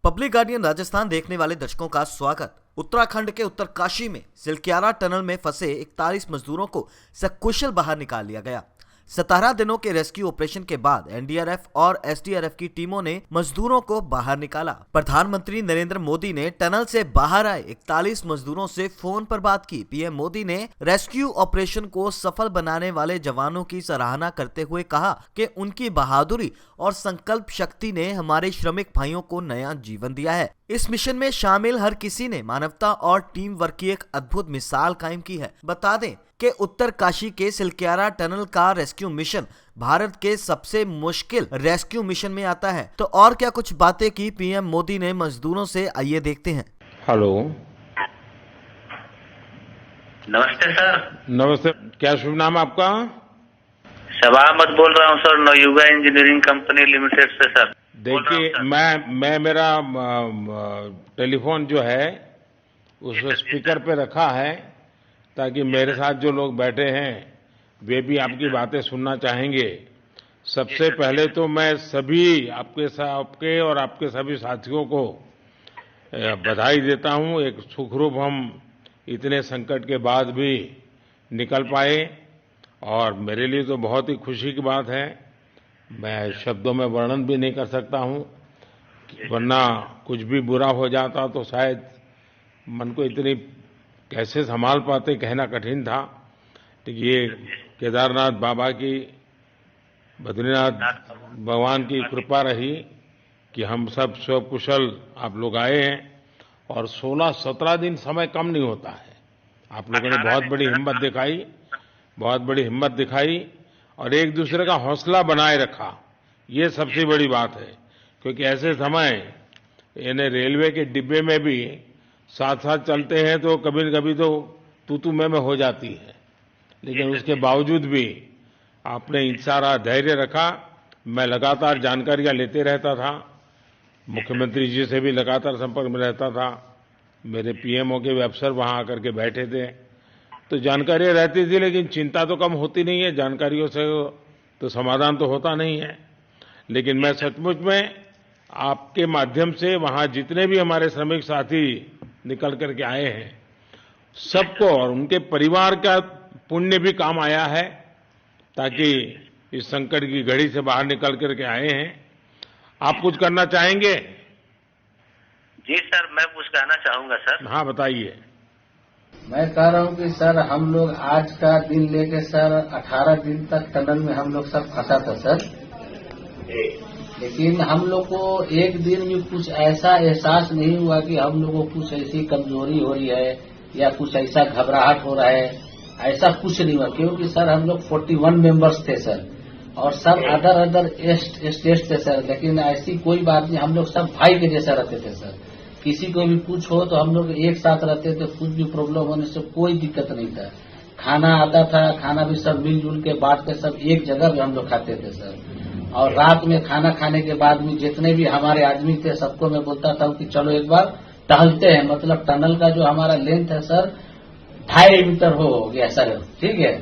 Public guardian Rajasthan देखने वाले दर्शकों का स्वागत। उत्तराखंड के उत्तरकाशी में सिलक्यारा टनल में फंसे 41 मजदूरों को सकुशल बाहर निकाल लिया गया। 17 दिनों के रेस्क्यू ऑपरेशन के बाद एनडीआरएफ और एसडीआरएफ की टीमों ने मजदूरों को बाहर निकाला। प्रधानमंत्री नरेंद्र मोदी ने टनल से बाहर आए 41 मजदूरों से फोन पर बात की। पीएम मोदी ने रेस्क्यू ऑपरेशन को सफल बनाने वाले जवानों की सराहना करते हुए कहा कि उनकी बहादुरी और संकल्प शक्ति ने हमारे श्रमिक भाइयों को नया जीवन दिया है। इस मिशन में शामिल हर किसी ने मानवता और टीम वर्क की एक अद्भुत मिसाल कायम की है। बता दें कि उत्तरकाशी के सिलक्यारा टनल का रेस्क्यू मिशन भारत के सबसे मुश्किल रेस्क्यू मिशन में आता है। तो और क्या कुछ बातें की पीएम मोदी ने मजदूरों से, आइए देखते हैं। हेलो, नमस्ते सर। नमस्ते। क्या शुभ नाम आपका? शबा अहमद बोल रहा हूँ sir, Navayuga engineering company limited से सर। देखिए, मैं मेरा टेलीफोन जो है उस स्पीकर पे रखा है ताकि मेरे साथ जो लोग बैठे हैं वे भी आपकी बातें सुनना चाहेंगे। सबसे पहले तो मैं सभी आपके और आपके सभी साथियों को बधाई देता हूं। एक सुखरूप हम इतने संकट के बाद भी निकल पाए और मेरे लिए तो बहुत ही खुशी की बात है। मैं शब्दों में वर्णन भी नहीं कर सकता हूं, वरना कुछ भी बुरा हो जाता तो शायद मन को इतनी कैसे संभाल पाते कहना कठिन था। ये केदारनाथ बाबा की, बद्रीनाथ भगवान की कृपा रही कि हम सब स्वकुशल आप लोग आए हैं और 16-17 दिन समय कम नहीं होता है। आप लोगों ने बहुत बड़ी हिम्मत दिखाई और एक दूसरे का हौसला बनाए रखा। ये सबसे बड़ी बात है, क्योंकि ऐसे समय यानी रेलवे के डिब्बे में भी साथ साथ चलते हैं तो कभी न कभी तो तू मैं हो जाती है, लेकिन उसके बावजूद भी आपने सारा धैर्य रखा। मैं लगातार जानकारियां लेते रहता था, मुख्यमंत्री जी से भी लगातार संपर्क में रहता था, मेरे पीएमओ के भी अफसर वहां आकर के बैठे थे, तो जानकारियां रहती थी, लेकिन चिंता तो कम होती नहीं है। जानकारियों से तो समाधान तो होता नहीं है। लेकिन मैं सचमुच में आपके माध्यम से वहां जितने भी हमारे श्रमिक साथी निकल करके आए हैं सबको और उनके परिवार का पुण्य भी काम आया है, ताकि इस संकट की घड़ी से बाहर निकल करके आए हैं। आप कुछ करना चाहेंगे? जी सर, मैं कुछ कहना चाहूंगा सर। हाँ, बताइए। मैं कह रहा हूं कि सर हम लोग आज का दिन लेके सर 18 दिन तक टनल में हम लोग सब फंसा था सर, लेकिन हम लोग को एक दिन भी कुछ ऐसा एहसास नहीं हुआ कि हम लोग को कुछ ऐसी कमजोरी हो रही है या कुछ ऐसा घबराहट हो रहा है। ऐसा कुछ नहीं हुआ, क्योंकि सर हम लोग 41 मेंबर्स थे सर और सब अदर स्टेट थे सर, लेकिन ऐसी कोई बात नहीं। हम लोग सब भाई के जैसा रहते थे सर। किसी को भी कुछ हो तो हम लोग एक साथ रहते थे, कुछ भी प्रॉब्लम होने से कोई दिक्कत नहीं था। खाना आता था, खाना भी सब मिलजुल के बांट के सब एक जगह भी हम लोग खाते थे सर। और रात में खाना खाने के बाद भी जितने भी हमारे आदमी थे सबको मैं बोलता था कि चलो एक बार टहलते हैं। मतलब टनल का जो हमारा लेंथ है सर 2.5 मीटर हो गया सर, ठीक है,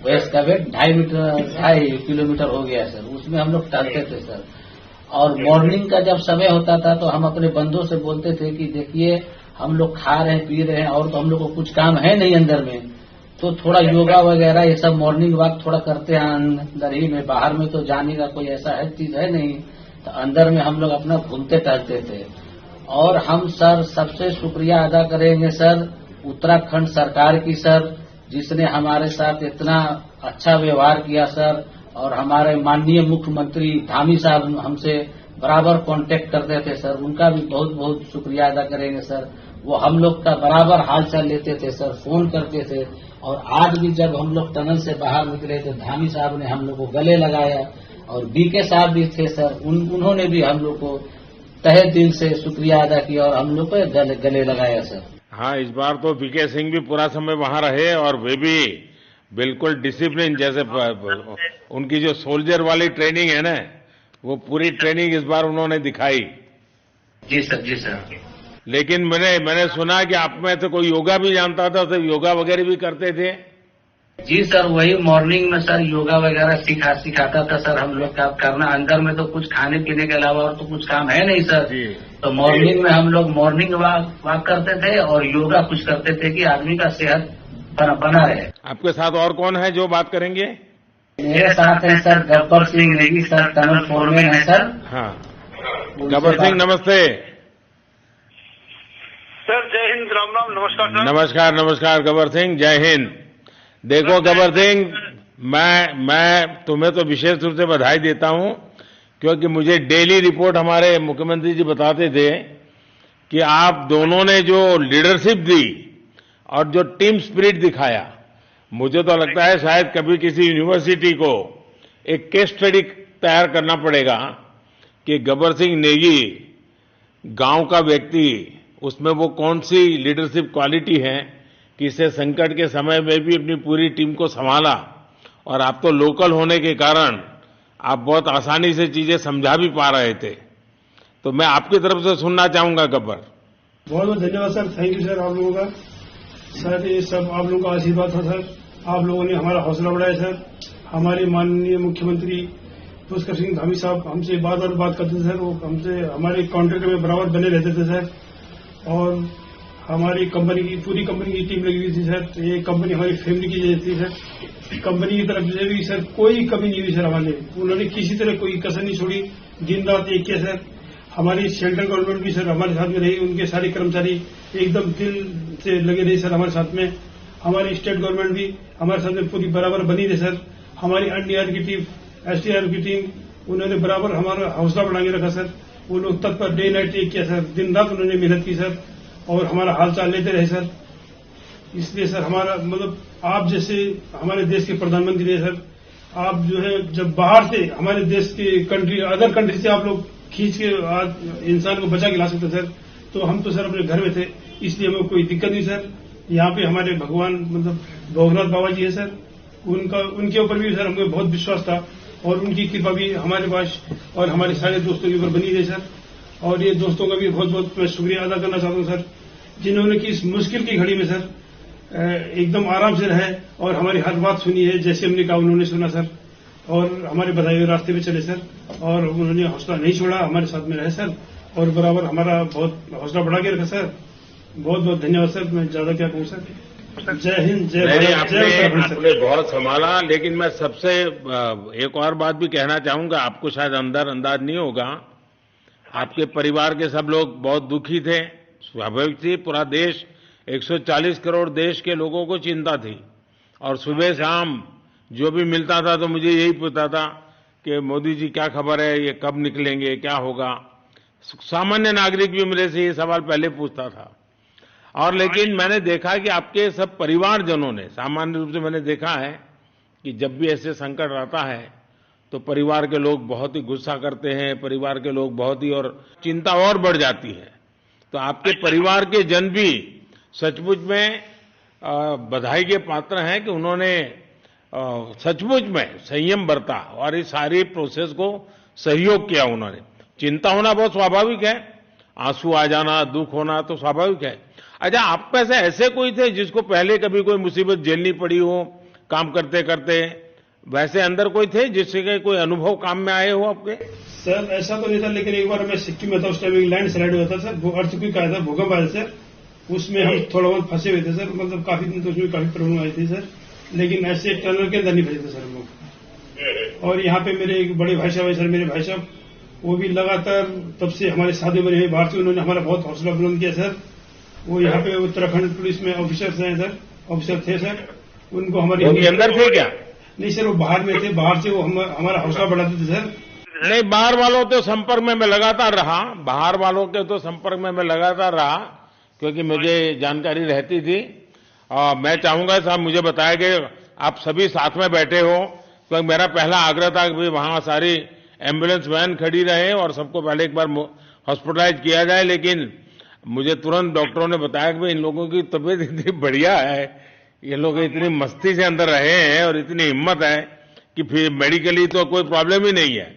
वेस्ट का वेट 2.5 किलोमीटर हो गया सर। उसमें हम लोग टहलते थे सर। और मॉर्निंग का जब समय होता था तो हम अपने बंधुओं से बोलते थे कि देखिए हम लोग खा रहे हैं, पी रहे हैं और तो हम लोग को कुछ काम है नहीं अंदर में, तो थोड़ा योगा वगैरह ये सब मॉर्निंग वॉक थोड़ा करते हैं अंदर ही में। बाहर में तो जाने का कोई ऐसा है चीज है नहीं, तो अंदर में हम लोग अपना घूमते टहलते थे। और हम सर सबसे शुक्रिया अदा करेंगे सर उत्तराखंड सरकार की सर, जिसने हमारे साथ इतना अच्छा व्यवहार किया सर। और हमारे माननीय मुख्यमंत्री धामी साहब हमसे बराबर कांटेक्ट करते थे सर, उनका भी बहुत बहुत शुक्रिया अदा करेंगे सर। वो हम लोग का बराबर हालचाल लेते थे सर, फोन करते थे। और आज भी जब हम लोग टनल से बाहर निकले तो धामी साहब ने हम लोग को गले लगाया और बीके साहब भी थे सर, उन्होंने भी हम लोग को तहे दिल से शुक्रिया अदा किया और हम लोग को गले लगाया सर। हाँ, इस बार तो बीके सिंह भी पूरा समय वहां रहे और वे भी बिल्कुल डिसिप्लिन, जैसे उनकी जो सोल्जर वाली ट्रेनिंग है ना, वो पूरी ट्रेनिंग इस बार उन्होंने दिखाई। जी सर, जी सर। लेकिन मैंने सुना कि आप में तो कोई योगा भी जानता था, तो योगा वगैरह भी करते थे। जी सर, वही मॉर्निंग में सर योगा वगैरह सिखाता था सर हम लोग का करना। अंदर में तो कुछ खाने पीने के अलावा और तो कुछ काम है नहीं सर। जी। तो मॉर्निंग में हम लोग मॉर्निंग वॉक करते थे और योगा कुछ करते थे कि आदमी का सेहत बना रहे। आपके साथ और कौन है जो बात करेंगे? मेरे साथ है sir Gabbar Singh Negi sir, tunnel foreman है सर। हाँ, गब्बर सिंह नमस्ते। सर जय हिंद, राम राम, नमस्कार सर। नमस्कार नमस्कार गब्बर सिंह, जय हिंद। देखो गब्बर सिंह, मैं तुम्हें तो विशेष रूप से बधाई देता हूं, क्योंकि मुझे डेली रिपोर्ट हमारे मुख्यमंत्री जी बताते थे कि आप दोनों ने जो लीडरशिप दी और जो टीम स्पिरिट दिखाया, मुझे तो लगता है शायद कभी किसी यूनिवर्सिटी को एक केस स्टडी तैयार करना पड़ेगा कि गब्बर सिंह नेगी गांव का व्यक्ति, उसमें वो कौन सी लीडरशिप क्वालिटी है कि इसे संकट के समय में भी अपनी पूरी टीम को संभाला। और आप तो लोकल होने के कारण आप बहुत आसानी से चीजें समझा भी पा रहे थे। तो मैं आपकी तरफ से सुनना चाहूंगा गब्बर। बहुत बहुत धन्यवाद सर, थैंक यू सर आप लोगों का। सर ये सब आप लोगों का आशीर्वाद था सर, आप लोगों ने हमारा हौसला बढ़ाया सर। हमारे माननीय मुख्यमंत्री पुष्कर सिंह धामी साहब हमसे बार करते थे सर, वो हमसे हमारे कॉन्ट्रैक्ट में बराबर बने रहते थे सर। और हमारी कंपनी की पूरी कंपनी की टीम लगी हुई थी सर। तो ये कंपनी हमारी फैमिली की जैसी थी सर। कंपनी की तरफ से भी सर कोई कमी नहीं हुई सर हमारे, उन्होंने किसी तरह कोई कसर नहीं छोड़ी, दिन रात एक किया सर। हमारी सेंट्रल गवर्नमेंट भी सर हमारे साथ में रही, उनके सारे कर्मचारी एकदम दिल से लगे रहे सर हमारे साथ में। हमारी स्टेट गवर्नमेंट भी हमारे साथ में पूरी बराबर बनी रही सर। हमारी एनडीआर की टीम, एसडीआर की टीम, उन्होंने बराबर हमारा हौसला बढ़ा के रखा सर। वो लोग तत्पर डे नाइट एक किया सर, दिन रात उन्होंने मेहनत की सर और हमारा हालचाल लेते रहे सर। इसलिए सर हमारा मतलब आप जैसे हमारे देश के प्रधानमंत्री है सर, आप जो है जब बाहर से हमारे देश के कंट्री अदर कंट्री से आप लोग खींच के इंसान को बचा के ला सकते सर। तो हम तो सर अपने घर में थे, इसलिए हमें कोई दिक्कत नहीं सर। यहाँ पे हमारे भगवान मतलब भोगनाथ बाबा जी है सर, उनके ऊपर भी सर हमें बहुत विश्वास था और उनकी कृपा भी हमारे पास और हमारे सारे दोस्तों के ऊपर बनी रही सर। और ये दोस्तों का भी बहुत बहुत मैं शुक्रिया अदा करना चाहता हूँ सर, जिन्होंने कि इस मुश्किल की घड़ी में सर एकदम आराम से रहे और हमारी हर बात सुनी है, जैसे हमने कहा उन्होंने सुना सर और हमारे बताए हुए रास्ते पे चले सर। और उन्होंने हौसला नहीं छोड़ा, हमारे साथ में रहे सर और बराबर हमारा बहुत हौसला बढ़ा के रखा सर। बहुत बहुत धन्यवाद सर, मैं ज्यादा क्या कहूँ सर। जय हिंद, जय भारत, जय उत्तराखंड सर। आपने बहुत संभाला, लेकिन मैं सबसे एक और बात भी कहना चाहूंगा। आपको शायद अंदाज नहीं होगा, आपके परिवार के सब लोग बहुत दुखी थे, स्वाभाविक थी। पूरा देश 140 करोड़ देश के लोगों को चिंता थी और सुबह शाम जो भी मिलता था तो मुझे यही पूछता था कि मोदी जी क्या खबर है, ये कब निकलेंगे, क्या होगा। सामान्य नागरिक भी मेरे से ये सवाल पहले पूछता था। और लेकिन मैंने देखा कि आपके सब परिवारजनों ने, सामान्य रूप से मैंने देखा है कि जब भी ऐसे संकट आता है तो परिवार के लोग बहुत ही गुस्सा करते हैं, परिवार के लोग बहुत ही, और चिंता और बढ़ जाती है। तो आपके परिवार के जन भी सचमुच में बधाई के पात्र हैं कि उन्होंने सचमुच में संयम बरता और इस सारी प्रोसेस को सहयोग किया उन्होंने। चिंता होना बहुत स्वाभाविक है, आंसू आ जाना, दुख होना तो स्वाभाविक है। अच्छा, आप में से ऐसे कोई थे जिसको पहले कभी कोई मुसीबत झेलनी पड़ी हो काम करते करते? वैसे अंदर कोई थे जिससे कोई अनुभव काम में आए हो आपके? सर ऐसा तो नहीं था, लेकिन एक बार मैं सिक्किम में था, उस टाइम एक लैंड स्लाइड हुआ था सर, वो अर्थक्वेक आया था, भूकंप आया सर। उसमें हम थोड़ा बहुत फंसे हुए थे सर, मतलब काफी दिन तो उसमें काफी प्रॉब्लम आई थी सर, लेकिन ऐसे टनल के अंदर नहीं फंसे थे सर हम लोग। और यहाँ पे मेरे एक बड़े भाई साहब है सर, मेरे भाई साहब वो भी लगातार तब से हमारे साथी बने हुए बाहर से, उन्होंने हमारा बहुत हौसला बुलंद किया सर। वो यहाँ पे उत्तराखंड पुलिस में ऑफिसर्स हैं सर, ऑफिसर थे सर, उनको हमारे अंदर थे क्या? नहीं सर, वो बाहर में थे, बाहर से वो हमारा हौसला बढ़ाते थे सर। नहीं, बाहर वालों के संपर्क में मैं लगातार रहा, बाहर वालों के तो संपर्क में मैं लगातार रहा क्योंकि मुझे जानकारी रहती थी। और मैं चाहूंगा साहब, मुझे बताया कि आप सभी साथ में बैठे हो, तो मेरा पहला आग्रह था कि वहां सारी एम्बुलेंस वैन खड़ी रहे और सबको पहले एक बार हॉस्पिटलाइज किया जाए। लेकिन मुझे तुरंत डॉक्टरों ने बताया कि इन लोगों की तबीयत इतनी बढ़िया है, ये लोग इतनी मस्ती से अंदर रहे हैं और इतनी हिम्मत है कि फिर मेडिकली तो कोई प्रॉब्लम ही नहीं है।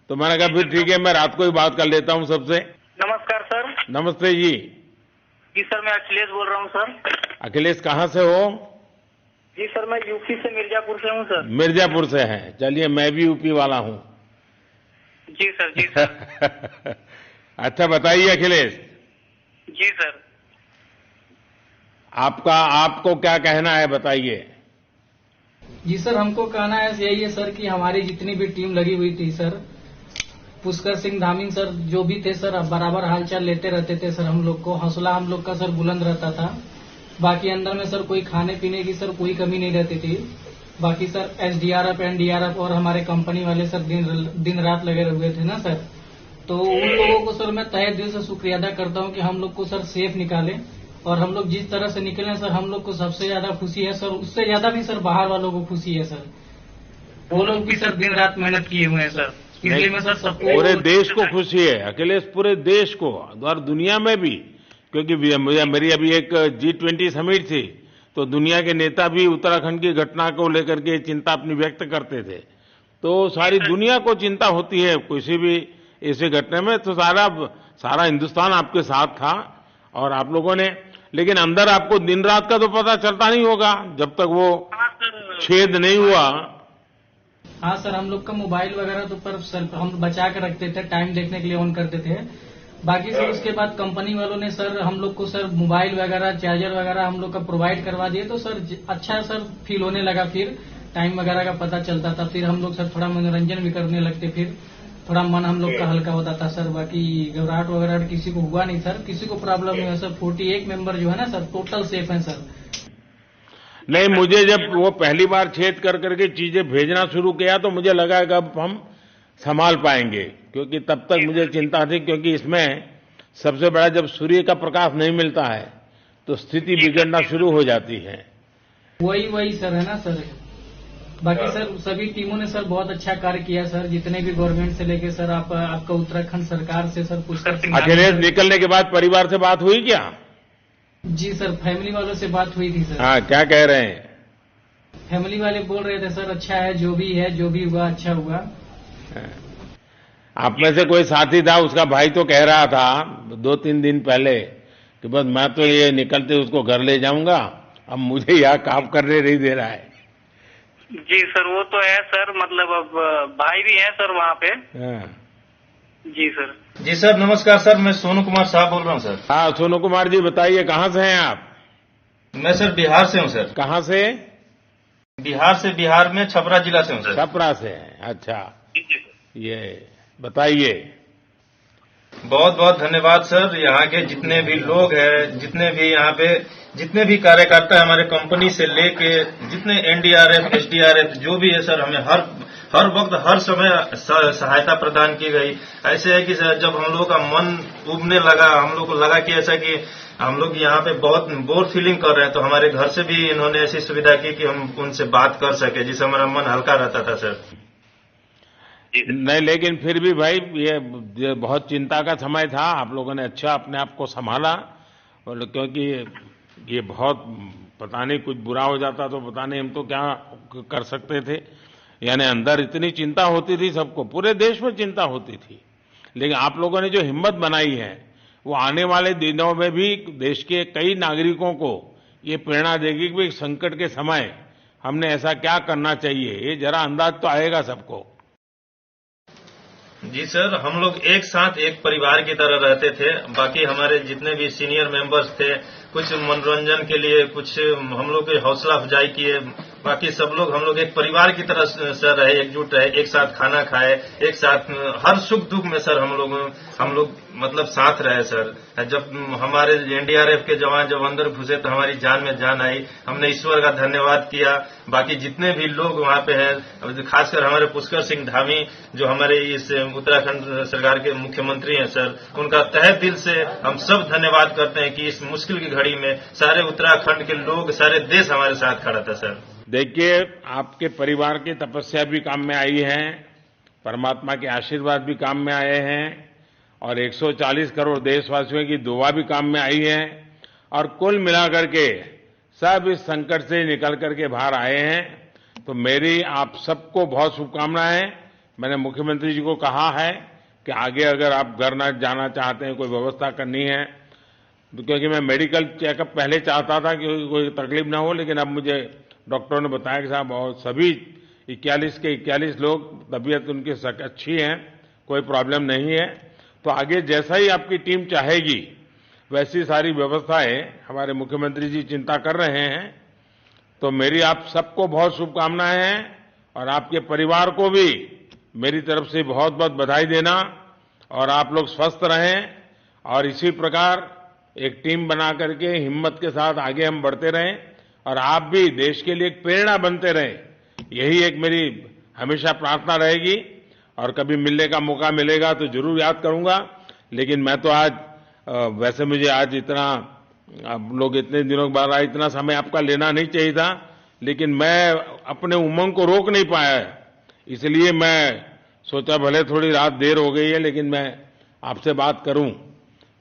तो मैंने कहा फिर ठीक है, मैं रात को ही बात कर लेता हूं सबसे। नमस्कार सर। नमस्ते जी। जी सर, मैं अखिलेश बोल रहा हूँ सर। अखिलेश, कहाँ से हो? जी सर, मैं यूपी से मिर्जापुर से हूँ सर। मिर्जापुर से हैं। चलिए, मैं भी यूपी वाला हूँ। जी सर, जी सर। अच्छा, बताइए अखिलेश, जी सर। आपको क्या कहना है, बताइए। जी सर, हमको कहना है यही है सर कि हमारी जितनी भी टीम लगी हुई थी सर, पुष्कर सिंह धामी सर जो भी थे सर, बराबर हालचाल लेते रहते थे सर। हम लोग को हौसला हम लोग का सर बुलंद रहता था। बाकी अंदर में सर कोई खाने पीने की सर कोई कमी नहीं रहती थी। बाकी सर एसडीआरएफ, एनडीआरएफ और हमारे कंपनी वाले सर दिन रात लगे हुए थे ना सर। तो उन लोगों को सर मैं तहे दिल से शुक्रिया अदा करता हूँ कि हम लोग को सर सेफ निकाले। और हम लोग जिस तरह से निकले सर, हम लोग को सबसे ज्यादा खुशी है सर। उससे ज्यादा भी सर बाहर वालों को खुशी है सर। वो लोग भी सर दिन रात मेहनत किए हुए हैं सर। इसलिए मैं सर सबको, पूरे देश को खुशी है अखिलेश, पूरे देश को और दुनिया में भी। क्योंकि मेरी अभी एक G20 समिट थी, तो दुनिया के नेता भी उत्तराखंड की घटना को लेकर के चिंता अपनी व्यक्त करते थे। तो सारी दुनिया को चिंता होती है किसी भी ऐसे घटना में। तो सारा हिंदुस्तान आपके साथ था और आप लोगों ने, लेकिन अंदर आपको दिन रात का तो पता चलता नहीं होगा जब तक वो छेद नहीं हुआ। हाँ सर, हम लोग का मोबाइल वगैरह तो पर सर हम बचा के रखते थे, टाइम देखने के लिए ऑन करते थे। बाकी सर उसके बाद कंपनी वालों ने सर हम लोग को सर मोबाइल वगैरह, चार्जर वगैरह हम लोग का प्रोवाइड करवा दिए। तो सर अच्छा सर फील होने लगा। फिर टाइम वगैरह का पता चलता था। फिर हम लोग सर थोड़ा मनोरंजन भी करने लगते। फिर थोड़ा मन हम लोग का हल्का होता था सर। बाकी घबराहट वगैरह किसी को हुआ नहीं सर, किसी को प्रॉब्लम नहीं है सर। 48 मेंबर जो है ना सर, टोटल सेफ है सर। नहीं, मुझे जब वो पहली बार छेद कर करके चीजें भेजना शुरू किया तो मुझे लगा कि अब हम संभाल पाएंगे, क्योंकि तब तक मुझे चिंता थी। क्योंकि इसमें सबसे बड़ा, जब सूर्य का प्रकाश नहीं मिलता है तो स्थिति बिगड़ना शुरू हो जाती है। वही सर है ना सर। बाकी सर सभी टीमों ने सर बहुत अच्छा कार्य किया सर। जितने भी गवर्नमेंट से लेके सर आपका उत्तराखंड सरकार से सर पुष्कर सिंह। अखिलेश, निकलने के बाद परिवार से बात हुई क्या? जी सर, फैमिली वालों से बात हुई थी सर। हाँ, क्या कह रहे हैं? फैमिली वाले बोल रहे थे सर अच्छा है, जो भी हुआ अच्छा हुआ। आप में से कोई साथी था, उसका भाई तो कह रहा था 2-3 दिन पहले कि बस मैं तो ये निकलते उसको घर ले जाऊंगा, अब मुझे यहाँ काम करने नहीं दे रहा है। जी सर, वो तो है सर। मतलब अब भाई भी है सर वहाँ पे। हाँ। जी सर। जी सर, नमस्कार सर। मैं सोनू कुमार साहब बोल रहा हूँ सर। हाँ, सोनू कुमार जी, बताइए कहाँ से हैं आप? मैं सर बिहार से हूँ सर। कहाँ से? बिहार में छपरा जिला से हूँ सर। छपरा से हैं, अच्छा। ये बताइए। बहुत बहुत धन्यवाद सर। यहाँ के जितने भी लोग हैं, जितने भी कार्यकर्ता है हमारे कंपनी से लेके, जितने एनडीआरएफ, एसडीआरएफ जो भी है सर, हमें हर वक्त हर समय सहायता प्रदान की गई। ऐसे है कि सर जब हम लोगों का मन उबने लगा, हम लोग को लगा कि ऐसा कि हम लोग यहाँ पे बहुत बोर फीलिंग कर रहे हैं, तो हमारे घर से भी इन्होंने ऐसी सुविधा की कि हम उनसे बात कर सके, जिससे हमारा मन हल्का रहता था सर। नहीं, लेकिन फिर भी भाई ये बहुत चिंता का समय था। आप लोगों ने अच्छा अपने आप को संभाला, और क्योंकि ये बहुत, पता नहीं कुछ बुरा हो जाता तो पता नहीं हम तो क्या कर सकते थे। यानी अंदर इतनी चिंता होती थी सबको, पूरे देश में चिंता होती थी। लेकिन आप लोगों ने जो हिम्मत बनाई है, वो आने वाले दिनों में भी देश के कई नागरिकों को ये प्रेरणा देगी कि संकट के समय हमने ऐसा क्या करना चाहिए। ये जरा अंदाज तो आएगा सबको। जी सर, हम लोग एक साथ एक परिवार की तरह रहते थे। बाकी हमारे जितने भी सीनियर मेंबर्स थे, कुछ मनोरंजन के लिए, कुछ हम लोग की हौसला अफजाई किए। बाकी सब लोग, हम लोग एक परिवार की तरह सर रहे, एकजुट रहे, एक साथ खाना खाए, एक साथ हर सुख दुख में सर हम लोग मतलब साथ रहे सर। जब हमारे एनडीआरएफ के जवान जब अंदर घुसे तो हमारी जान में जान आई। हमने ईश्वर का धन्यवाद किया। बाकी जितने भी लोग वहाँ पे हैं, खासकर हमारे पुष्कर सिंह धामी जो हमारे इस उत्तराखंड सरकार के मुख्यमंत्री हैं सर, उनका तहे दिल से हम सब धन्यवाद करते हैं कि इस मुश्किल की घड़ी में सारे उत्तराखंड के लोग, सारे देश हमारे साथ खड़ा था सर। देखिए, आपके परिवार की तपस्या भी काम में आई है, परमात्मा के आशीर्वाद भी काम में आए हैं, और 140 करोड़ देशवासियों की दुआ भी काम में आई है, और कुल मिलाकर के सब इस संकट से निकल करके बाहर आए हैं। तो मेरी आप सबको बहुत शुभकामनाएं। मैंने मुख्यमंत्री जी को कहा है कि आगे अगर आप घर न जाना चाहते हैं, कोई व्यवस्था करनी है, क्योंकि मैं मेडिकल चेकअप पहले चाहता था कि कोई तकलीफ ना हो, लेकिन अब मुझे डॉक्टरों ने बताया कि साहब और सभी 41 के 41 लोग तबीयत उनकी अच्छी है, कोई प्रॉब्लम नहीं है। तो आगे जैसा ही आपकी टीम चाहेगी वैसी सारी व्यवस्थाएं हमारे मुख्यमंत्री जी चिंता कर रहे हैं। तो मेरी आप सबको बहुत शुभकामनाएं हैं और आपके परिवार को भी मेरी तरफ से बहुत बहुत बधाई देना, और आप लोग स्वस्थ रहें और इसी प्रकार एक टीम बना करके हिम्मत के साथ आगे हम बढ़ते रहें और आप भी देश के लिए एक प्रेरणा बनते रहें, यही एक मेरी हमेशा प्रार्थना रहेगी। और कभी मिलने का मौका मिलेगा तो जरूर याद करूंगा। लेकिन मैं तो आज वैसे मुझे आज इतना, आप लोग इतने दिनों के बाद आए, इतना समय आपका लेना नहीं चाहिए था, लेकिन मैं अपने उमंग को रोक नहीं पाया, इसलिए मैं सोचा भले थोड़ी रात देर हो गई है लेकिन मैं आपसे बात करूं,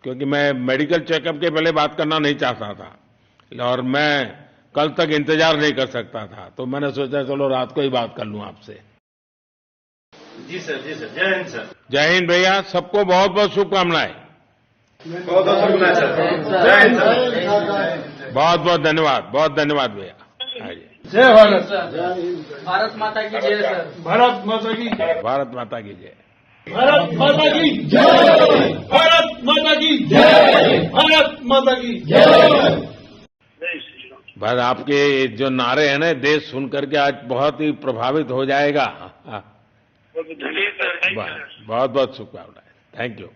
क्योंकि मैं मेडिकल चेकअप के पहले बात करना नहीं चाहता था और मैं कल तक इंतजार नहीं कर सकता था। तो मैंने सोचा चलो रात को ही बात कर लूं आपसे। जी सर, जी सर, जय हिंद सर। जय हिंद भैया, सबको बहुत बहुत शुभकामनाएं। बहुत बहुत शुभकामनाएं सर। जय हिंद सर। बहुत बहुत धन्यवाद, बहुत धन्यवाद भैया। जय भारत। भारत माता की जय सर। भारत माता की जय। भारत माता की जय। भारत माता की जय। भारत माता की जय। भारत माता की जय। बस आपके जो नारे हैं ना, देश सुन करके आज बहुत ही प्रभावित हो जाएगा। चलिए सर, बहुत बहुत शुभकामनाएं। Thank you.